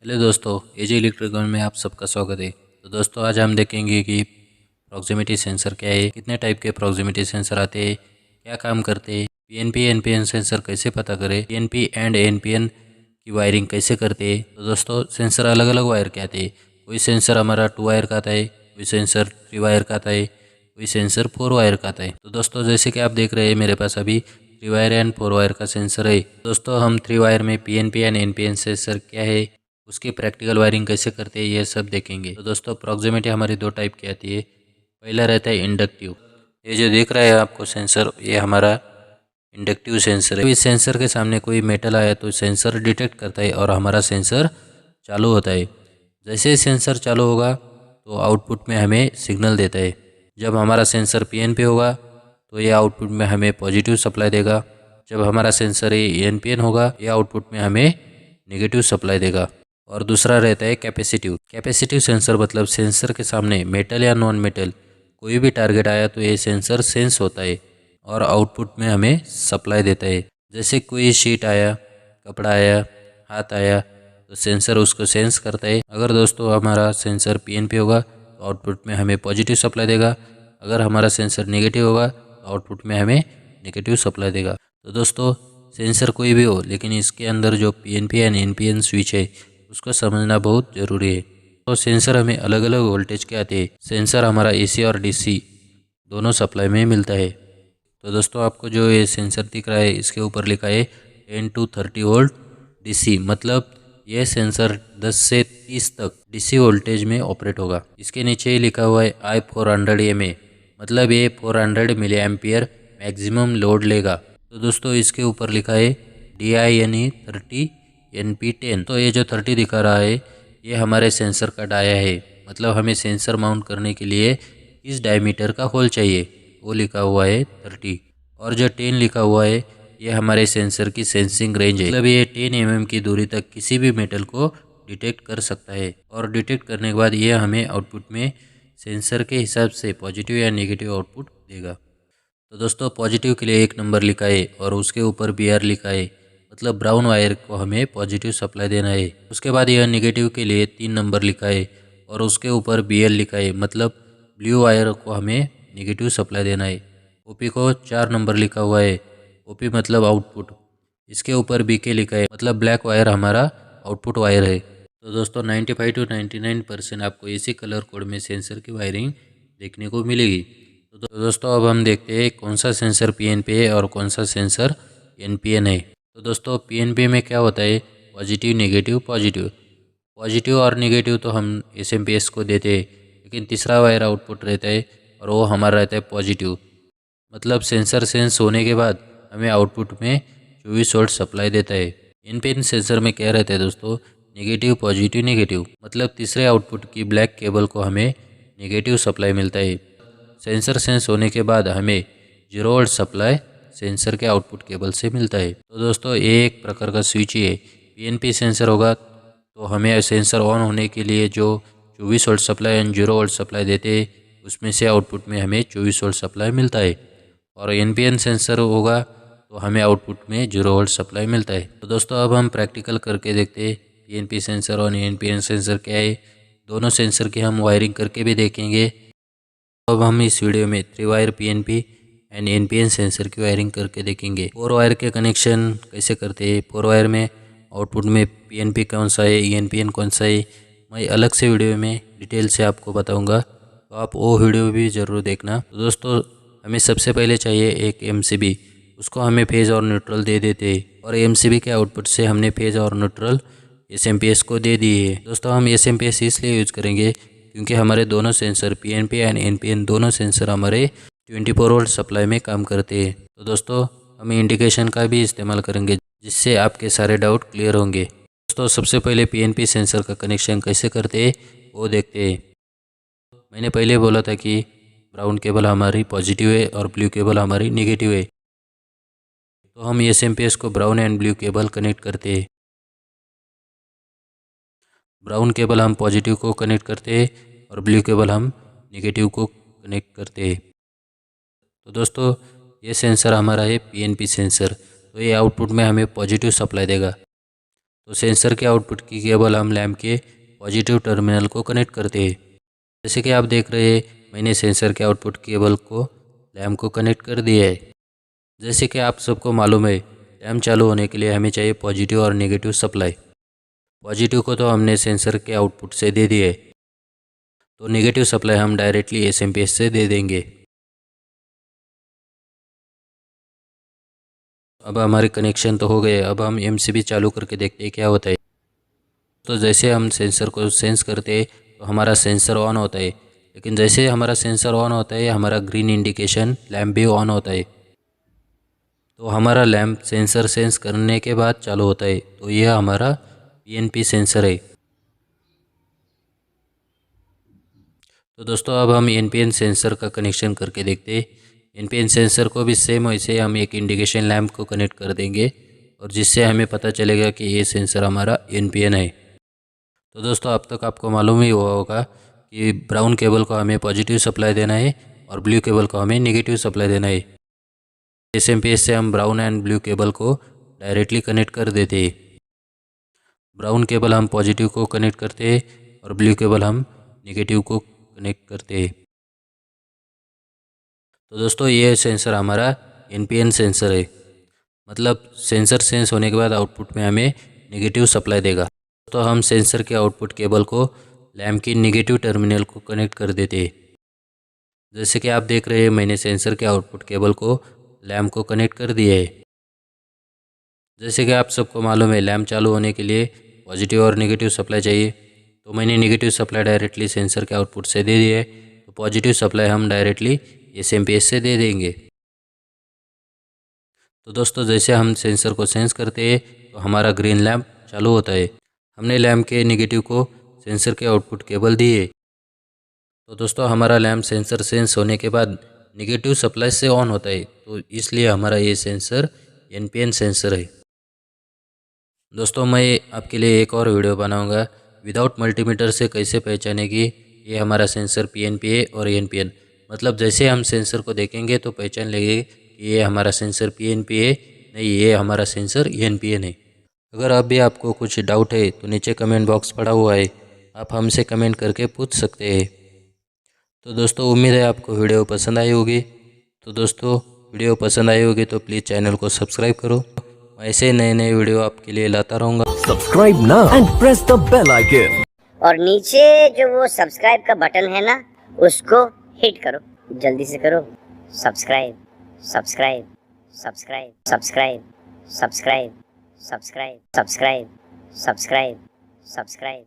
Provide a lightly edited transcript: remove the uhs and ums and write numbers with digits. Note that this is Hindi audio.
हेलो दोस्तों, एजी इलेक्ट्रिकल में आप सबका स्वागत है। तो दोस्तों आज हम देखेंगे कि प्रॉक्सिमिटी सेंसर क्या है, कितने टाइप के प्रॉक्सिमिटी सेंसर आते हैं, क्या काम करते हैं, पीएनपी एनपीएन सेंसर कैसे पता करें, पीएनपी एंड एनपीएन की वायरिंग कैसे करते हैं। तो दोस्तों सेंसर अलग अलग वायर के आते हैं। कोई सेंसर हमारा 2 वायर का आता है, कोई सेंसर 3 वायर का आता है, कोई सेंसर 4 वायर का आता है। तो दोस्तों जैसे कि आप देख रहे हैं मेरे पास अभी 3 वायर एंड 4 वायर का सेंसर है। दोस्तों हम 3 वायर में पीएनपी एंड एनपीएन सेंसर क्या है, उसकी प्रैक्टिकल वायरिंग कैसे करते हैं, ये सब देखेंगे। तो दोस्तों प्रॉक्सिमिटी हमारी 2 टाइप की आती है। पहला रहता है इंडक्टिव। ये जो देख रहा है आपको सेंसर, ये हमारा इंडक्टिव सेंसर है। इस सेंसर के सामने कोई मेटल आया तो सेंसर डिटेक्ट करता है और हमारा सेंसर चालू होता है। जैसे ही सेंसर चालू होगा तो आउटपुट में हमें सिग्नल देता है। जब हमारा सेंसर पीएन पे होगा तो ये आउटपुट में हमें पॉजिटिव सप्लाई देगा। जब हमारा सेंसर एनपीएन होगा, ये आउटपुट में हमें नेगेटिव सप्लाई देगा। और दूसरा रहता है कैपेसिटिव। कैपेसिटिव सेंसर मतलब सेंसर के सामने मेटल या नॉन मेटल कोई भी टारगेट आया तो ये सेंसर सेंस होता है और आउटपुट में हमें सप्लाई देता है। जैसे कोई शीट आया, कपड़ा आया, हाथ आया तो सेंसर उसको सेंस करता है। अगर दोस्तों हमारा सेंसर पीएन पे होगा तो आउटपुट में हमें पॉजिटिव सप्लाई देगा। अगर हमारा सेंसर नेगेटिव होगा तो आउटपुट में हमें नेगेटिव सप्लाई देगा। तो दोस्तों सेंसर कोई भी हो, लेकिन इसके अंदर जो पीएनपी एंड एनपीएन स्विच है उसको समझना बहुत ज़रूरी है। तो सेंसर हमें अलग अलग वोल्टेज के आते हैं। सेंसर हमारा एसी और डीसी दोनों सप्लाई में मिलता है। तो दोस्तों आपको जो ये सेंसर दिख रहा है इसके ऊपर लिखा है 10 to 30 वोल्ट डीसी, मतलब ये सेंसर 10 से 30 तक डीसी वोल्टेज में ऑपरेट होगा। इसके नीचे ही लिखा हुआ है I400 mA, मतलब ये 400 मिली एम्पियर मैक्सिमम लोड लेगा। तो दोस्तों इसके ऊपर लिखा है DINE 30 NP10। तो ये जो 30 दिखा रहा है ये हमारे सेंसर का डाया है, मतलब हमें सेंसर माउंट करने के लिए इस डायमीटर का होल चाहिए, वो लिखा हुआ है 30। और जो 10 लिखा हुआ है ये हमारे सेंसर की सेंसिंग रेंज है, मतलब ये 10 mm की दूरी तक किसी भी मेटल को डिटेक्ट कर सकता है। और डिटेक्ट करने के बाद ये हमें आउटपुट में सेंसर के हिसाब से पॉजिटिव या नेगेटिव आउटपुट देगा। तो दोस्तों पॉजिटिव के लिए 1 नंबर लिखा है और उसके ऊपर BR लिखा है, मतलब ब्राउन वायर को हमें पॉजिटिव सप्लाई देना है। उसके बाद यह नेगेटिव के लिए 3 नंबर लिखा है और उसके ऊपर BL लिखा है, मतलब ब्लू वायर को हमें नेगेटिव सप्लाई देना है। ओपी को 4 नंबर लिखा हुआ है, ओपी मतलब आउटपुट। इसके ऊपर BK लिखा है, मतलब ब्लैक वायर हमारा आउटपुट वायर है। तो दोस्तों 95 to 99% आपको इसी कलर कोड में सेंसर की वायरिंग देखने को मिलेगी। तो दोस्तों अब हम देखते हैं कौन सा सेंसर पीएनपी है और कौन सा सेंसर एनपीएन है। तो दोस्तों पीएनपी में क्या होता है, पॉजिटिव नेगेटिव पॉजिटिव। पॉजिटिव और नेगेटिव तो हम एसएमपीएस को देते हैं, लेकिन तीसरा वायर आउटपुट रहता है और वो हमारा रहता है पॉजिटिव, मतलब सेंसर सेंस होने के बाद हमें आउटपुट में 24 वोल्ट सप्लाई देता है। एनपीएन सेंसर में क्या रहता है दोस्तों, नेगेटिव पॉजिटिव नेगेटिव, मतलब तीसरे आउटपुट की ब्लैक केबल को हमें नेगेटिव सप्लाई मिलता है। सेंसर सेंस होने के बाद हमें 0 वोल्ट सप्लाई सेंसर के आउटपुट केबल से मिलता है। तो दोस्तों ये एक प्रकार का स्विच ही है। पीएनपी सेंसर होगा तो हमें सेंसर ऑन होने के लिए जो 24 volt supply and 0 volt supply देते हैं उसमें से आउटपुट में हमें 24 वोल्ट सप्लाई मिलता है। और एनपीएन सेंसर होगा तो हमें आउटपुट में 0 वोल्ट सप्लाई मिलता है। तो दोस्तों अब हम प्रैक्टिकल करके देखते हैं पीएनपी सेंसर और एनपीएन सेंसर क्या है। दोनों सेंसर की हम वायरिंग करके भी देखेंगे। अब हम इस वीडियो में 3 wire PNP and NPN sensor की वायरिंग करके देखेंगे। 4 वायर के कनेक्शन कैसे करते हैं, 4 वायर में आउटपुट में पीएनपी कौन सा है, एनपीएन कौन सा है, मैं अलग से वीडियो में डिटेल से आपको बताऊंगा, तो आप वो वीडियो भी ज़रूर देखना। तो दोस्तों हमें सबसे पहले चाहिए एक एमसीबी, उसको हमें फेज और न्यूट्रल दे देते हैं और एमसीबी के आउटपुट से हमने फेज और न्यूट्रल एसएमपीएस को दे दिए है। दोस्तों हम एसएमपीएस इसलिए यूज़ करेंगे क्योंकि हमारे दोनों सेंसर पीएनपी एंड एनपीएन दोनों सेंसर हमारे 24 वोल्ट सप्लाई में काम करते हैं। तो दोस्तों हम इंडिकेशन का भी इस्तेमाल करेंगे जिससे आपके सारे डाउट क्लियर होंगे। दोस्तों सबसे पहले पीएनपी सेंसर का कनेक्शन कैसे करते हैं वो देखते हैं। मैंने पहले बोला था कि ब्राउन केबल हमारी पॉजिटिव है और ब्लू केबल हमारी नेगेटिव है, तो हम एसएमपीएस को brown and blue cable connect करते हैं। ब्राउन केबल हम पॉजिटिव को कनेक्ट करते हैं और ब्लू केबल हम नेगेटिव को कनेक्ट करते हैं। तो दोस्तों ये सेंसर हमारा है पीएनपी सेंसर, तो ये आउटपुट में हमें पॉजिटिव सप्लाई देगा। तो सेंसर के आउटपुट की केबल हम लैंप के पॉजिटिव टर्मिनल को कनेक्ट करते हैं। जैसे कि आप देख रहे हैं, मैंने सेंसर के आउटपुट केबल को लैंप को कनेक्ट कर दिया है। जैसे कि आप सबको मालूम है, लैंप चालू होने के लिए हमें चाहिए पॉजिटिव और नेगेटिव सप्लाई। पॉजिटिव को तो हमने सेंसर के आउटपुट से दे दिया है, तो नेगेटिव सप्लाई हम डायरेक्टली एसएमपीएस से दे देंगे। अब हमारे कनेक्शन तो हो गए, अब हम एमसीबी चालू करके देखते हैं क्या होता है। तो जैसे हम सेंसर को सेंस करते हैं तो हमारा सेंसर ऑन होता है, लेकिन जैसे हमारा सेंसर ऑन होता है हमारा ग्रीन इंडिकेशन लैंप भी ऑन होता है। तो हमारा लैंप सेंसर सेंस करने के बाद चालू होता है, तो यह हमारा पीएनपी सेंसर है। तो दोस्तों अब हम एनपीएन सेंसर का कनेक्शन करके देखते हैं। एनपीएन सेंसर को भी सेम वैसे हम एक इंडिकेशन लैंप को कनेक्ट कर देंगे, और जिससे हमें पता चलेगा कि ये सेंसर हमारा एनपीएन है। तो दोस्तों अब तक आपको मालूम ही हुआ होगा कि ब्राउन केबल को हमें पॉजिटिव सप्लाई देना है और ब्लू केबल को हमें नेगेटिव सप्लाई देना है। एसएमपीएस से हम ब्राउन एंड ब्लू केबल को डायरेक्टली कनेक्ट कर देते हैं। ब्राउन केबल हम पॉजिटिव को कनेक्ट करते हैं और ब्लू केबल हम नेगेटिव को कनेक्ट करते हैं। तो दोस्तों ये सेंसर हमारा एनपीएन सेंसर है, मतलब सेंसर सेंस होने के बाद आउटपुट में हमें नेगेटिव सप्लाई देगा। तो हम सेंसर के आउटपुट केबल को लैंप की नेगेटिव टर्मिनल को कनेक्ट कर देते हैं। जैसे कि आप देख रहे हैं, मैंने सेंसर के आउटपुट केबल को लैंप को कनेक्ट कर दिया है। जैसे कि आप सबको मालूम है, लैंप चालू होने के लिए पॉजिटिव और नेगेटिव सप्लाई चाहिए, तो मैंने नेगेटिव सप्लाई डायरेक्टली सेंसर के आउटपुट से दे दिया है, तो पॉजिटिव सप्लाई हम डायरेक्टली एसएमपीएस से दे देंगे। तो दोस्तों जैसे हम सेंसर को सेंस करते हैं तो हमारा ग्रीन लैंप चालू होता है। हमने लैंप के नेगेटिव को सेंसर के आउटपुट केबल दिए, तो दोस्तों हमारा लैंप सेंसर सेंस होने के बाद नेगेटिव सप्लाई से ऑन होता है, तो इसलिए हमारा ये सेंसर एनपीएन सेंसर है। दोस्तों मैं आपके लिए एक और वीडियो बनाऊंगा विदाउट मल्टीमीटर से कैसे पहचाने कि ये हमारा सेंसर पीएनपी है और एनपीएन। मतलब जैसे हम सेंसर को देखेंगे तो पहचान लेंगे कि ये हमारा सेंसर पीएनपी है, नहीं ये हमारा सेंसर एनपीएन है। अगर अब भी आपको कुछ डाउट है तो नीचे कमेंट बॉक्स पड़ा हुआ है, आप हमसे कमेंट करके पूछ सकते हैं। तो दोस्तों उम्मीद है आपको वीडियो पसंद आई होगी। तो दोस्तों वीडियो पसंद आई होगी तो प्लीज़ चैनल को सब्सक्राइब करो, ऐसे नए नए वीडियो आपके लिए लाता रहूँगा। Subscribe now and press the bell icon. और नीचे जो वो सब्सक्राइब का बटन है ना, उसको हिट करो, जल्दी से करो। Subscribe subscribe subscribe subscribe subscribe subscribe subscribe subscribe subscribe.